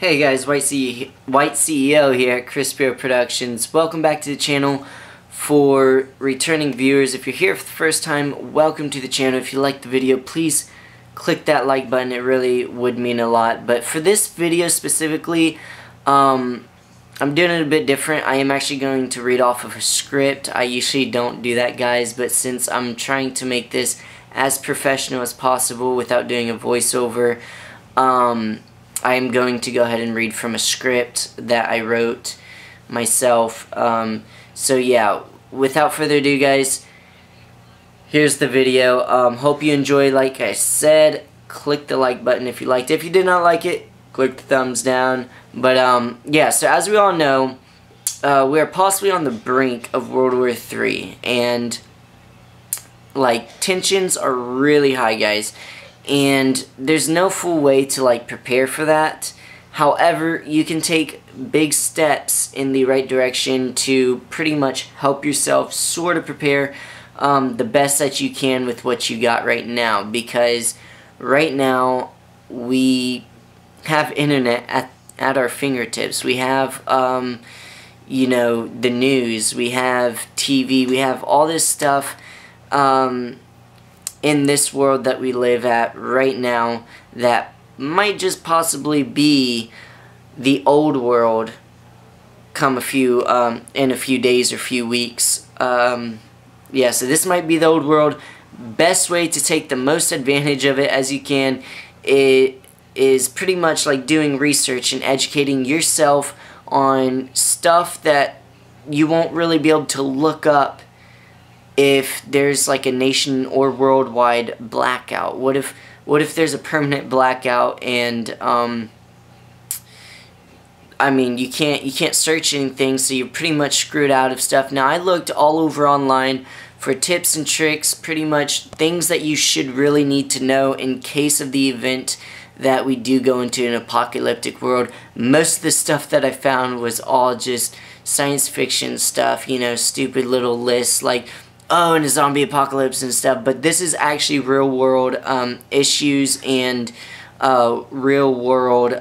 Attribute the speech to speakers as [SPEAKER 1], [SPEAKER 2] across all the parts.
[SPEAKER 1] Hey guys, White CEO here at Crispio Productions. Welcome back to the channel. For returning viewers, if you're here for the first time, welcome to the channel. If you liked the video, please click that like button. It really would mean a lot. But for this video specifically, I'm doing it a bit different. I am actually going to read off of a script. I usually don't do that, guys, but since I'm trying to make this as professional as possible without doing a voiceover, I am going to go ahead and read from a script that I wrote myself. So yeah, without further ado, guys, here's the video. Hope you enjoy. Like I said, click the like button if you liked it. If you did not like it, click the thumbs down. But yeah, so as we all know, we are possibly on the brink of World War III, and like tensions are really high, guys. And there's no full way to like prepare for that. However, you can take big steps in the right direction to pretty much help yourself sort of prepare the best that you can with what you got right now. Because right now we have internet at our fingertips. We have you know, the news, we have TV, we have all this stuff in this world that we live at right now that might just possibly be the old world come in a few days or few weeks. Yeah, so this might be the old world. Best way to take the most advantage of it as you can is pretty much like doing research and educating yourself on stuff that you won't really be able to look up if there's like a nation or worldwide blackout. What if there's a permanent blackout and I mean, you can't search anything, so you're pretty much screwed out of stuff. Now, I looked all over online for tips and tricks, pretty much things that you should really need to know in case of the event that we do go into an apocalyptic world. Most of the stuff that I found was all just science fiction stuff, you know, stupid little lists like, oh, and a zombie apocalypse and stuff. But this is actually real world issues and real world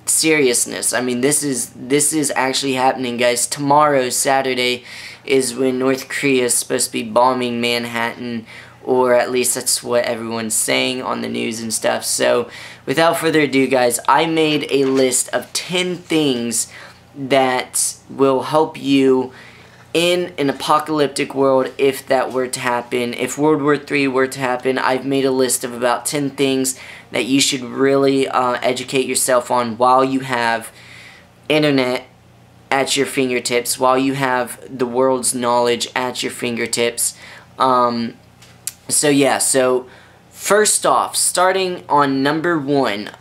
[SPEAKER 1] seriousness. I mean, this is actually happening, guys. Tomorrow, Saturday, is when North Korea is supposed to be bombing Manhattan, or at least that's what everyone's saying on the news and stuff. So without further ado, guys, I made a list of 10 things that will help you in an apocalyptic world if that were to happen. If World War III were to happen, I've made a list of about 10 things that you should really educate yourself on while you have internet at your fingertips, while you have the world's knowledge at your fingertips. So yeah, so first off, starting on number 1,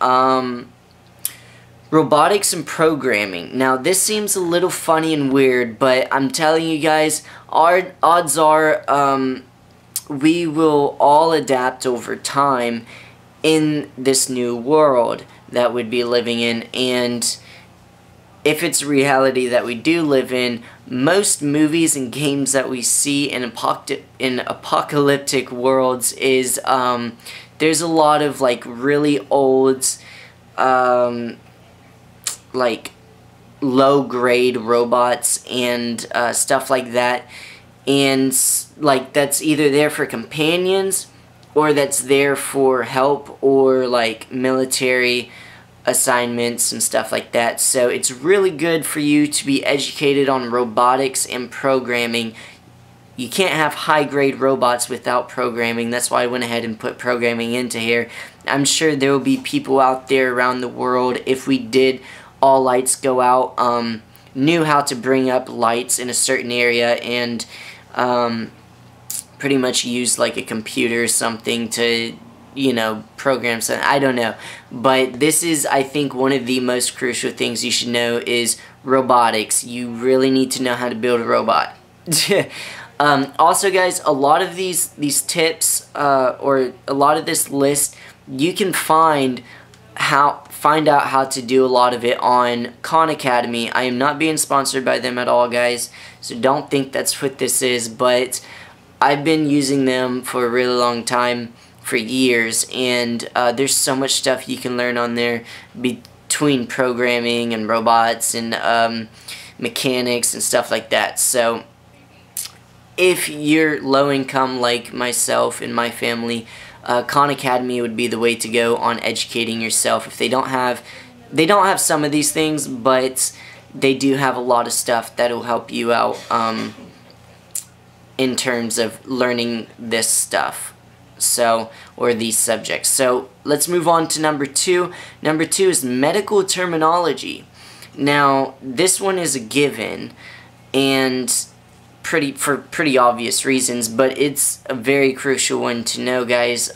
[SPEAKER 1] robotics and programming. Now, this seems a little funny and weird, but I'm telling you guys, odds are we will all adapt over time in this new world that we'd be living in. And if it's a reality that we do live in, most movies and games that we see in apocalyptic worlds is there's a lot of like really old like low-grade robots and stuff like that, and like that's either there for companions or that's there for help or like military assignments and stuff like that. So it's really good for you to be educated on robotics and programming. You can't have high-grade robots without programming. That's why I went ahead and put programming into here. I'm sure there will be people out there around the world, if we did all lights go out, knew how to bring up lights in a certain area and pretty much use like a computer or something to, you know, program something. I don't know. But this is, I think, one of the most crucial things you should know is robotics. You really need to know how to build a robot. Also, guys, a lot of these tips or a lot of this list, you can find out how to do a lot of it on Khan Academy. I am not being sponsored by them at all, guys, so don't think that's what this is, but I've been using them for a really long time, for years, and there's so much stuff you can learn on there between programming and robots and mechanics and stuff like that. So if you're low income like myself and my family, Khan Academy would be the way to go on educating yourself. If they don't have some of these things, but they do have a lot of stuff that'll help you out in terms of learning this stuff, so, or these subjects. So let's move on to number 2. Number 2 is medical terminology. Now this one is a given, and for pretty obvious reasons, but it's a very crucial one to know, guys.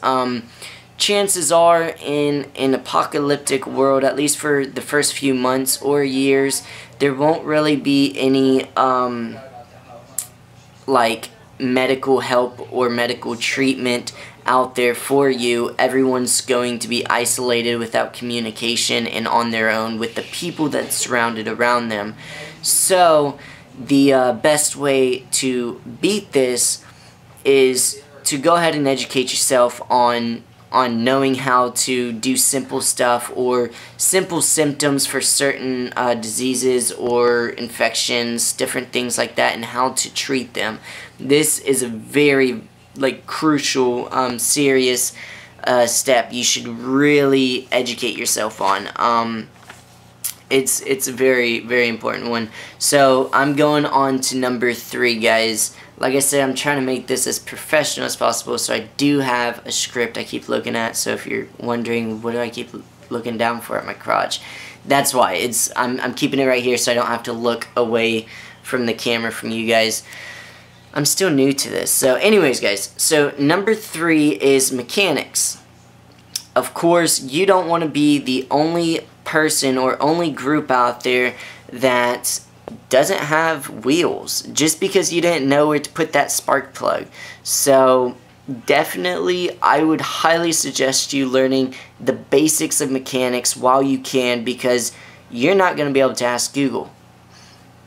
[SPEAKER 1] Chances are in an apocalyptic world, at least for the first few months or years, there won't really be any like medical help or medical treatment out there for you. Everyone's going to be isolated without communication and on their own with the people that's surrounded around them. So the best way to beat this is to go ahead and educate yourself on knowing how to do simple stuff or simple symptoms for certain diseases or infections, different things like that, and how to treat them. This is a very crucial, serious step you should really educate yourself on. It's a very, very important one. So I'm going on to number 3, guys. Like I said, I'm trying to make this as professional as possible, so I do have a script I keep looking at. So if you're wondering what do I keep looking down for at my crotch, that's why. I'm keeping it right here so I don't have to look away from the camera from you guys. I'm still new to this. So anyways, guys, so number 3 is mechanics. Of course, you don't want to be the only person or only group out there that doesn't have wheels just because you didn't know where to put that spark plug. So definitely I would highly suggest you learning the basics of mechanics while you can, because you're not going to be able to ask Google.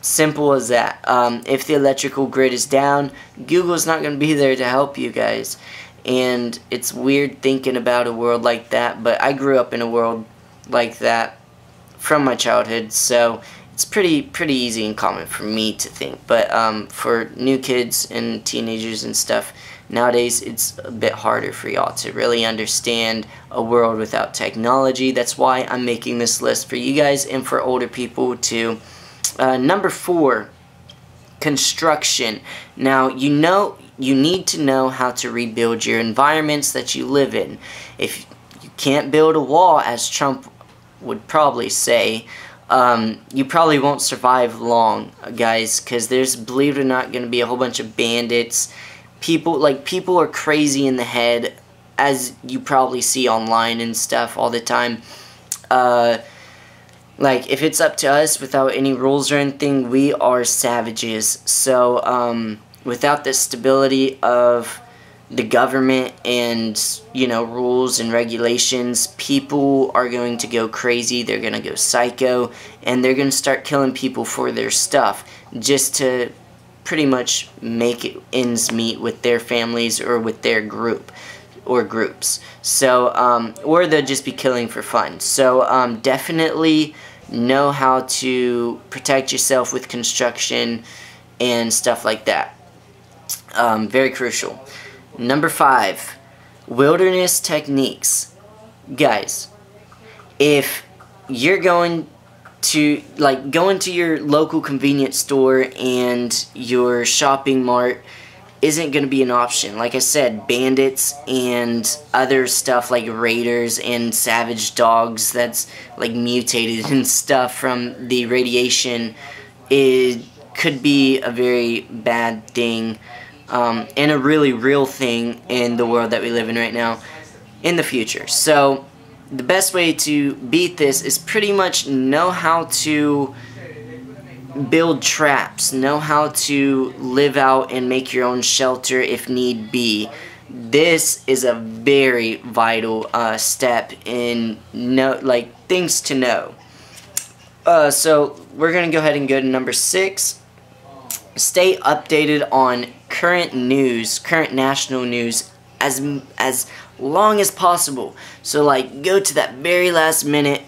[SPEAKER 1] Simple as that. If the electrical grid is down, Google's not going to be there to help you guys. And it's weird thinking about a world like that, but I grew up in a world like that from my childhood, so it's pretty easy and common for me to think. But for new kids and teenagers and stuff, nowadays it's a bit harder for y'all to really understand a world without technology. That's why I'm making this list for you guys and for older people too. Number 4, construction. Now, you need to know how to rebuild your environments that you live in. If you can't build a wall, as Trump would probably say, you probably won't survive long, guys, because there's, believe it or not, going to be a whole bunch of bandits. People are crazy in the head, as you probably see online and stuff all the time. If it's up to us, without any rules or anything, we are savages. So, without the stability of the government and, rules and regulations, people are going to go crazy. They're going to go psycho, and they're going to start killing people for their stuff just to pretty much make it ends meet with their families or with their group or groups. So, or they'll just be killing for fun. So, definitely know how to protect yourself with construction and stuff like that. Very crucial. Number 5, wilderness techniques. Guys, if you're going to go into your local convenience store and your shopping mart isn't going to be an option. Like I said, bandits and other stuff like raiders and savage dogs that's mutated and stuff from the radiation, it could be a very bad thing, and a really real thing in the world that we live in right now in the future. So the best way to beat this is pretty much know how to build traps, know how to live out and make your own shelter if need be. This is a very vital step in things to know. So we're gonna go ahead and go to number 6. Stay updated on current news, current national news, as long as possible. So go to that very last minute.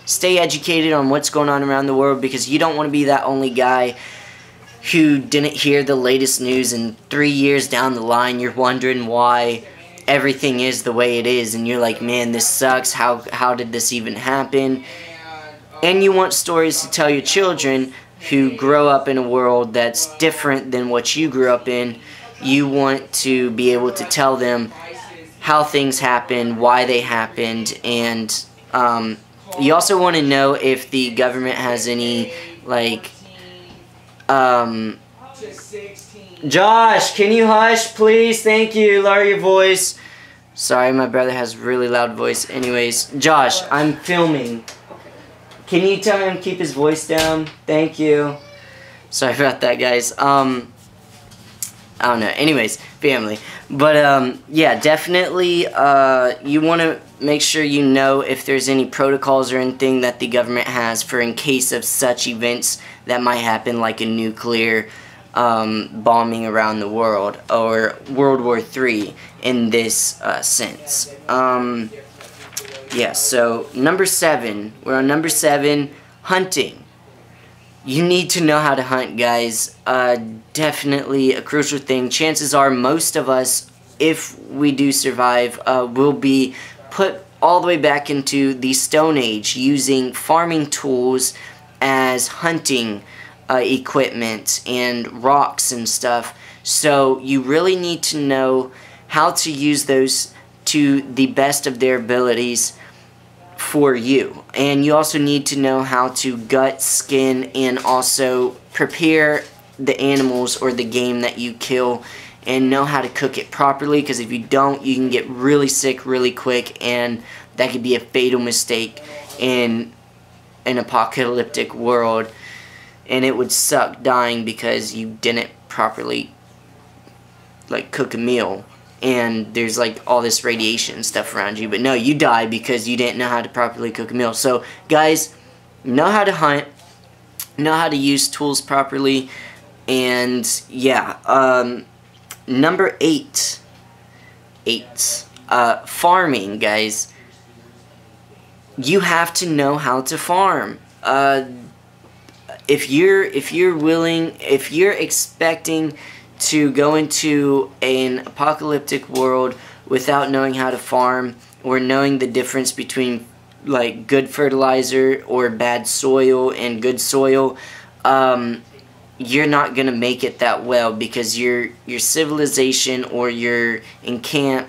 [SPEAKER 1] stay educated on what's going on around the world, because you don't want to be that only guy who didn't hear the latest news, and 3 years down the line you're wondering why everything is the way it is, and you're like, man, this sucks, how did this even happen? And you want stories to tell your children who grow up in a world that's different than what you grew up in. You want to be able to tell them how things happened, why they happened, and you also want to know if the government has any, like, Josh, can you hush, please? Thank you. Lower your voice. Sorry, my brother has a really loud voice. Anyways, Josh, I'm filming. Can you tell him to keep his voice down? Thank you. Sorry about that, guys. I don't know. Anyways, family. But, yeah, definitely, you want to make sure you know if there's any protocols or anything that the government has for in case of such events that might happen, like a nuclear bombing around the world, or World War III in this sense. Yeah, so number 7. We're on number 7, hunting. You need to know how to hunt, guys. Definitely a crucial thing. Chances are most of us, if we do survive, will be put all the way back into the Stone Age, using farming tools as hunting equipment and rocks and stuff. So you really need to know how to use those to the best of their abilities for you. And you also need to know how to gut, skin, and also prepare the animals or the game that you kill, and know how to cook it properly, because if you don't, you can get really sick really quick, and that could be a fatal mistake in an apocalyptic world, and it would suck dying because you didn't properly, like, cook a meal, and there's like all this radiation and stuff around you. But no, you die because you didn't know how to properly cook a meal. So guys, know how to hunt, know how to use tools properly. And yeah, number 8, farming, guys. You have to know how to farm. If you're expecting to go into an apocalyptic world without knowing how to farm, or knowing the difference between, like, good fertilizer or bad soil and good soil, you're not gonna make it that well, because your civilization, or your camp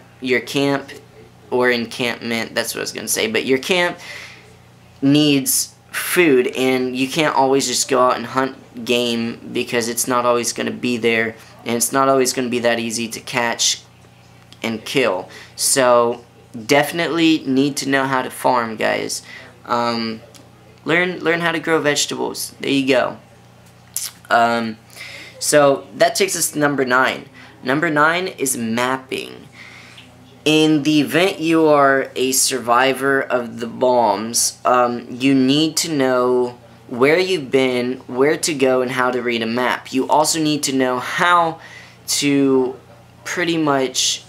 [SPEAKER 1] or encampment, that's what I was gonna say, but your camp needs food, and you can't always just go out and hunt game, because it's not always going to be there, and it's not always going to be that easy to catch and kill. So definitely need to know how to farm, guys. Learn how to grow vegetables. There you go. So that takes us to number 9. Number 9 is mapping. In the event you are a survivor of the bombs, you need to know where you've been, where to go, and how to read a map. You also need to know how to pretty much,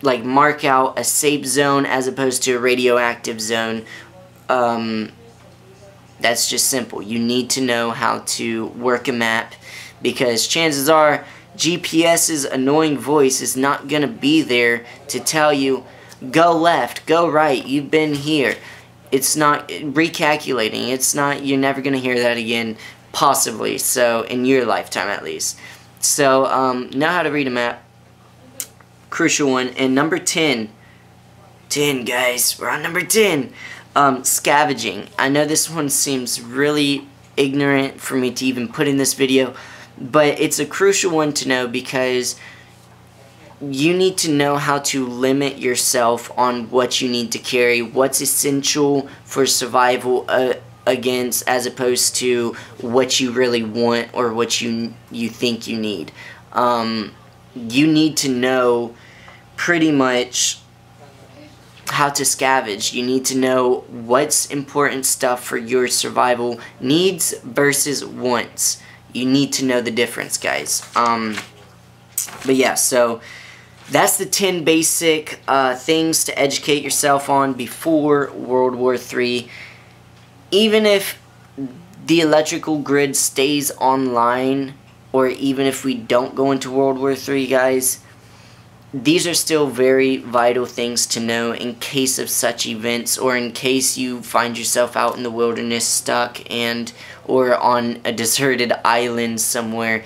[SPEAKER 1] like, mark out a safe zone as opposed to a radioactive zone. That's just simple. You need to know how to work a map, because chances are GPS's annoying voice is not going to be there to tell you, go left, go right, you've been here. It's not recalculating. It's not, you're never going to hear that again, possibly, so in your lifetime at least. So, know how to read a map. Crucial one. And number 10, guys, we're on number 10. Scavenging. I know this one seems really ignorant for me to even put in this video, but it's a crucial one to know, because you need to know how to limit yourself on what you need to carry, what's essential for survival against, as opposed to what you really want or what you think you need. You need to know pretty much how to scavenge. You need to know what's important stuff for your survival, needs versus wants. You need to know the difference, guys. But yeah, so that's the 10 basic things to educate yourself on before World War III. even if the electrical grid stays online, or even if we don't go into World War III, guys, these are still very vital things to know in case of such events, or in case you find yourself out in the wilderness stuck or on a deserted island somewhere.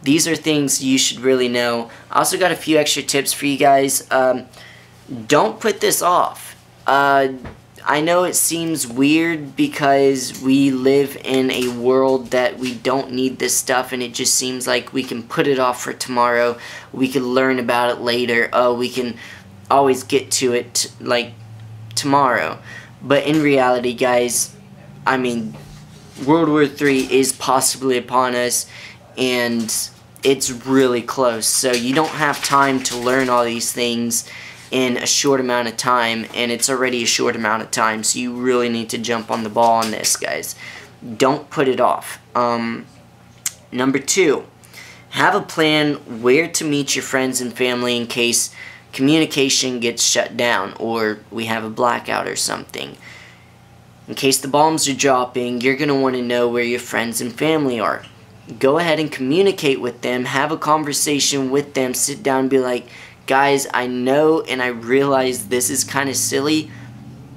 [SPEAKER 1] These are things you should really know. I also got a few extra tips for you guys. Don't put this off. I know it seems weird because we live in a world that we don't need this stuff, and it just seems like we can put it off for tomorrow. We can learn about it later. Oh, we can always get to it like tomorrow. But in reality, guys, I mean, World War III is possibly upon us, and it's really close. So you don't have time to learn all these things in a short amount of time, and it's already a short amount of time, so you really need to jump on the ball on this, guys. Don't put it off. Number 2, have a plan where to meet your friends and family in case communication gets shut down or we have a blackout or something. In case the bombs are dropping, you're going to want to know where your friends and family are. Go ahead and communicate with them, have a conversation with them, sit down and be like, guys, I know and I realize this is kind of silly,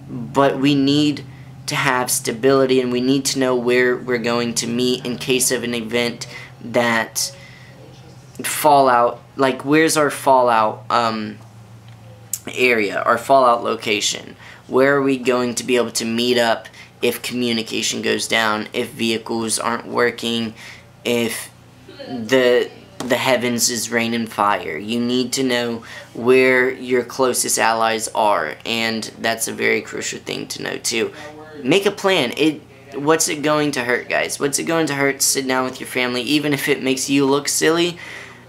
[SPEAKER 1] but we need to have stability and we need to know where we're going to meet in case of an event that fallout, like where's our fallout area, our fallout location? Where are we going to be able to meet up if communication goes down, if vehicles aren't working, if the heavens is raining fire? You need to know where your closest allies are, and that's a very crucial thing to know too. Make a plan. What's it going to hurt, guys? What's it going to hurt to sit down with your family, even if it makes you look silly?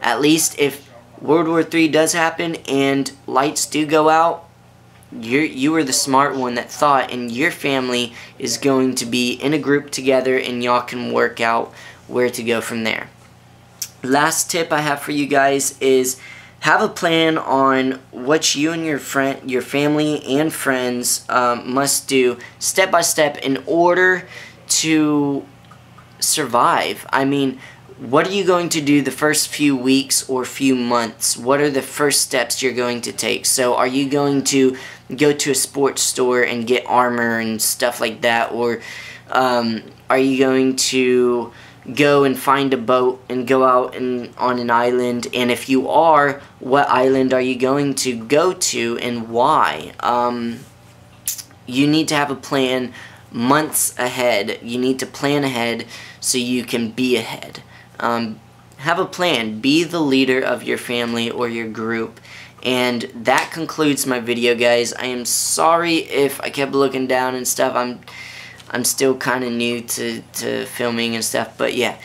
[SPEAKER 1] At least if World War III does happen and lights do go out, you were the smart one that thought, and your family is going to be in a group together and y'all can work out where to go from there. Last tip I have for you guys is have a plan on what you and your family and friends must do step by step in order to survive. I mean, what are you going to do the first few weeks or few months? What are the first steps you're going to take? So are you going to go to a sports store and get armor and stuff like that? Or are you going to go and find a boat and go out on an island? And if you are, what island are you going to go to and why? You need to have a plan months ahead. You need to plan ahead so you can be ahead. Have a plan. Be the leader of your family or your group. And that concludes my video, guys. I am sorry if I kept looking down and stuff. I'm still kind of new to filming and stuff, but yeah.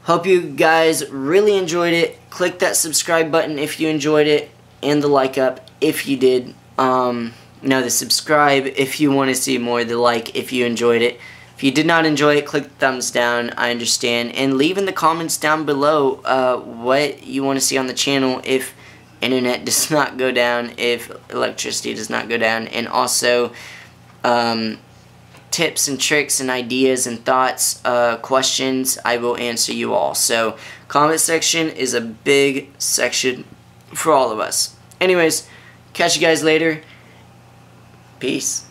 [SPEAKER 1] Hope you guys really enjoyed it. Click that subscribe button if you enjoyed it, and the like up if you did. No, the subscribe if you want to see more, the like if you enjoyed it. If you did not enjoy it, click the thumbs down, I understand. And leave in the comments down below what you want to see on the channel if internet does not go down, if electricity does not go down, and also tips and tricks and ideas and thoughts, questions. I will answer you all. So comment section is a big section for all of us. Anyways, catch you guys later. Peace.